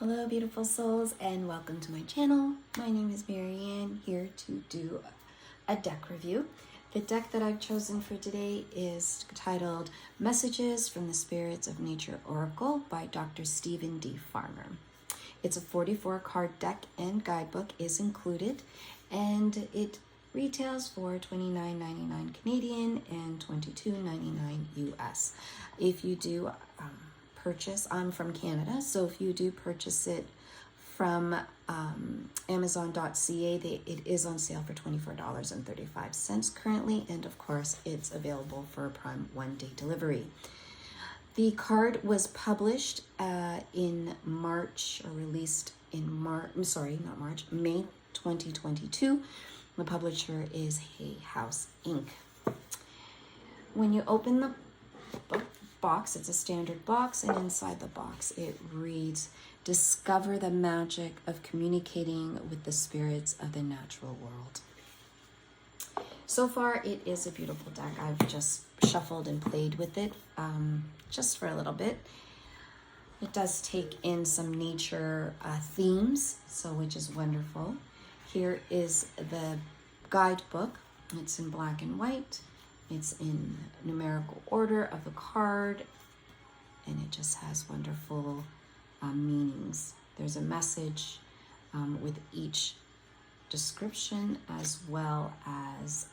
Hello beautiful souls and welcome to my channel. My name is Marianne, here to do a deck review. The deck that I've chosen for today is titled Messages from the Spirits of Nature Oracle by Dr. Stephen D. Farmer. It's a 44 card deck and guidebook is included, and it retails for $29.99 Canadian and $22.99 US. If you do purchase, I'm from Canada, so if you do purchase it from Amazon.ca, it is on sale for $24.35 currently, and of course it's available for Prime one-day delivery. The card was published in March, or released in May 2022. The publisher is Hay House Inc. When you open the box, it's a standard box, and inside the box it reads, "Discover the magic of communicating with the spirits of the natural world." So far it is a beautiful deck. I've just shuffled and played with it just for a little bit. It does take in some nature themes, which is wonderful. Here is the guidebook. It's in black and white. It's in numerical order of the card, and it just has wonderful meanings. There's a message with each description, as well as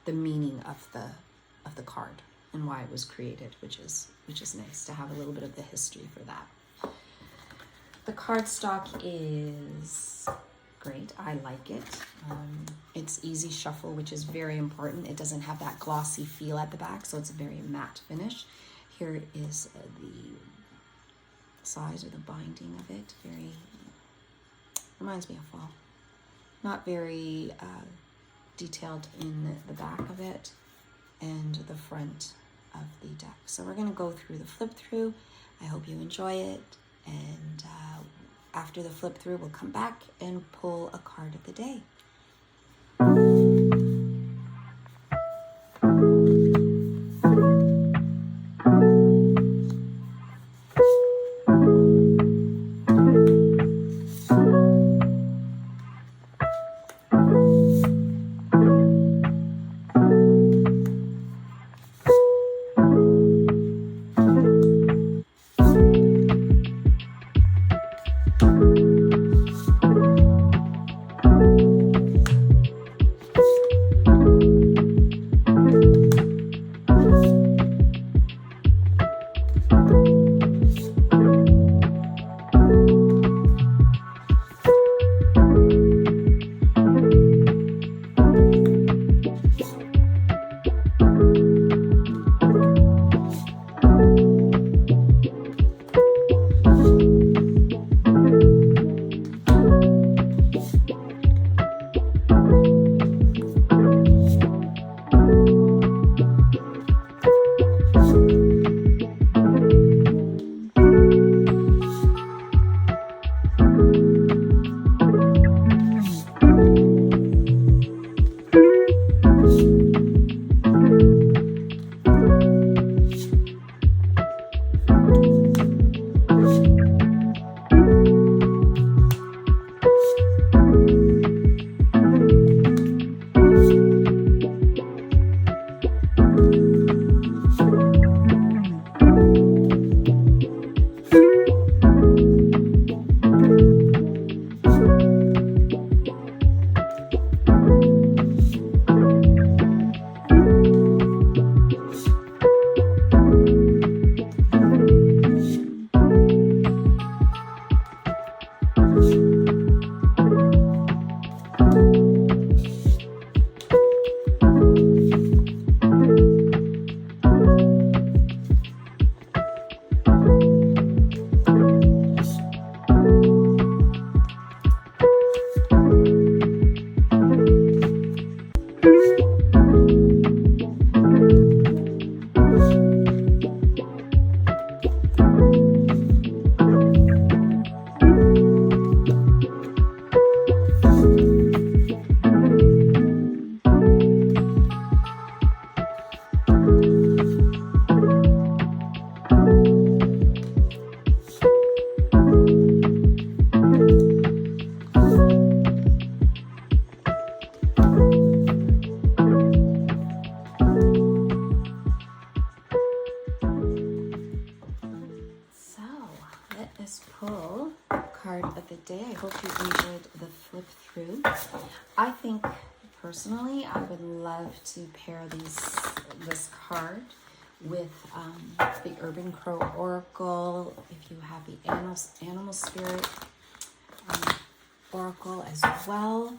the meaning of the card and why it was created, which is nice to have a little bit of the history for that. The cardstock is great. I like it. It's easy shuffle, which is very important. It doesn't have that glossy feel at the back, so it's a very matte finish. Here is the size or the binding of it. Very reminds me of fall. Not very detailed in the back of it and the front of the deck. So we're going to go through the flip through. I hope you enjoy it, and after the flip through, we'll come back and pull a card of the day. this pull card of the day. I hope you enjoyed the flip through. I think personally I would love to pair this card with the Urban Crow Oracle, if you have the Animal Spirit Oracle as well,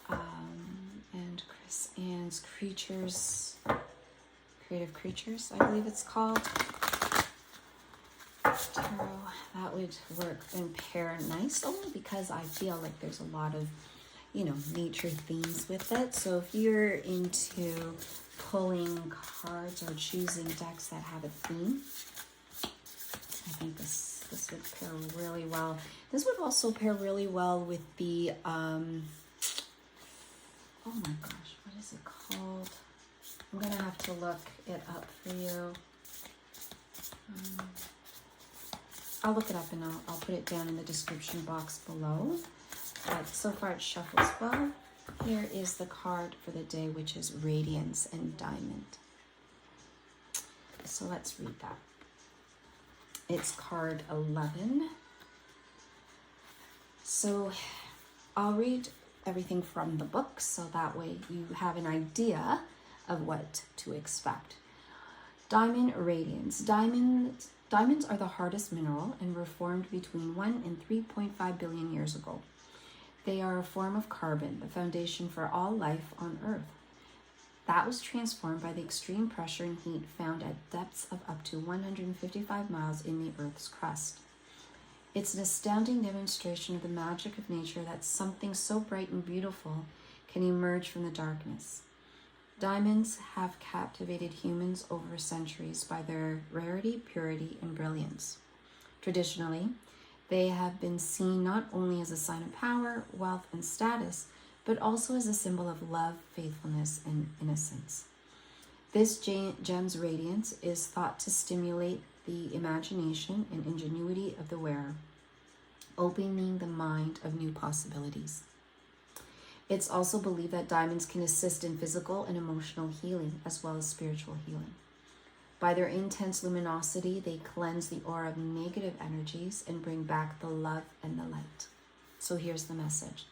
and Chris Ann's Creative Creatures, I believe it's called. Tarot, that would work and pair nice, only because I feel like there's a lot of, nature themes with it. So if you're into pulling cards or choosing decks that have a theme, I think this would pair really well. This would also pair really well with the, oh my gosh, what is it called? I'm going to have to look it up for you. I'll look it up and I'll put it down in the description box below. But so far it shuffles well. Here is the card for the day, which is Radiance and Diamond. So let's read that. It's card 11. So I'll read everything from the book so that way you have an idea of what to expect. Diamond Radiance. Diamonds are the hardest mineral and were formed between 1 and 3.5 billion years ago. They are a form of carbon, the foundation for all life on Earth. That was transformed by the extreme pressure and heat found at depths of up to 155 miles in the Earth's crust. It's an astounding demonstration of the magic of nature that something so bright and beautiful can emerge from the darkness. Diamonds have captivated humans over centuries by their rarity, purity, and brilliance. Traditionally, they have been seen not only as a sign of power, wealth, and status, but also as a symbol of love, faithfulness, and innocence. This gem's radiance is thought to stimulate the imagination and ingenuity of the wearer, opening the mind of new possibilities. It's also believed that diamonds can assist in physical and emotional healing, as well as spiritual healing. By their intense luminosity, they cleanse the aura of negative energies and bring back the love and the light. So here's the message.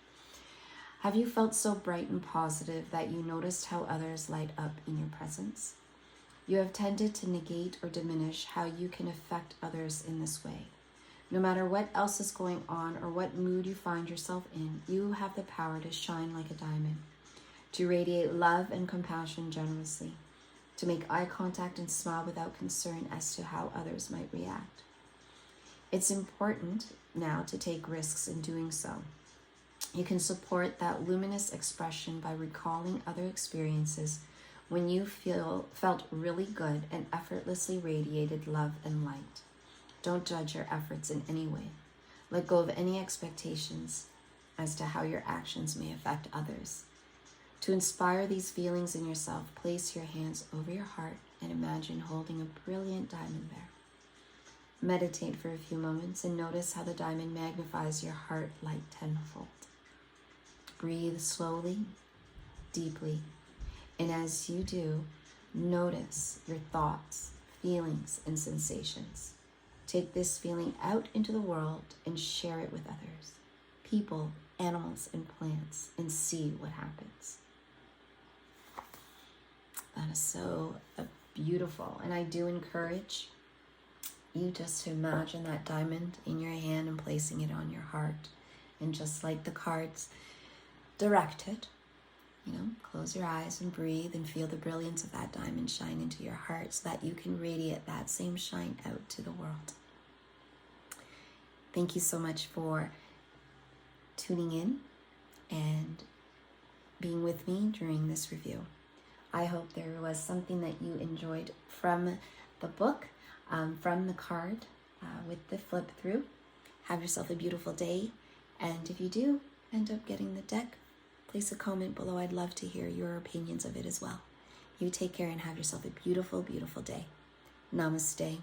Have you felt so bright and positive that you noticed how others light up in your presence? You have tended to negate or diminish how you can affect others in this way. No matter what else is going on or what mood you find yourself in, you have the power to shine like a diamond, to radiate love and compassion generously, to make eye contact and smile without concern as to how others might react. It's important now to take risks in doing so. You can support that luminous expression by recalling other experiences when you felt really good and effortlessly radiated love and light. Don't judge your efforts in any way. Let go of any expectations as to how your actions may affect others. To inspire these feelings in yourself, place your hands over your heart and imagine holding a brilliant diamond there. Meditate for a few moments and notice how the diamond magnifies your heart light tenfold. Breathe slowly, deeply, and as you do, notice your thoughts, feelings, and sensations. Take this feeling out into the world and share it with others, people, animals, and plants, and see what happens. That is so beautiful. And I do encourage you just to imagine that diamond in your hand and placing it on your heart. And just like the cards directed, close your eyes and breathe and feel the brilliance of that diamond shine into your heart so that you can radiate that same shine out to the world. Thank you so much for tuning in and being with me during this review. I hope there was something that you enjoyed from the book, from the card with the flip through. Have yourself a beautiful day. And if you do end up getting the deck, place a comment below. I'd love to hear your opinions of it as well. You take care and have yourself a beautiful, beautiful day. Namaste.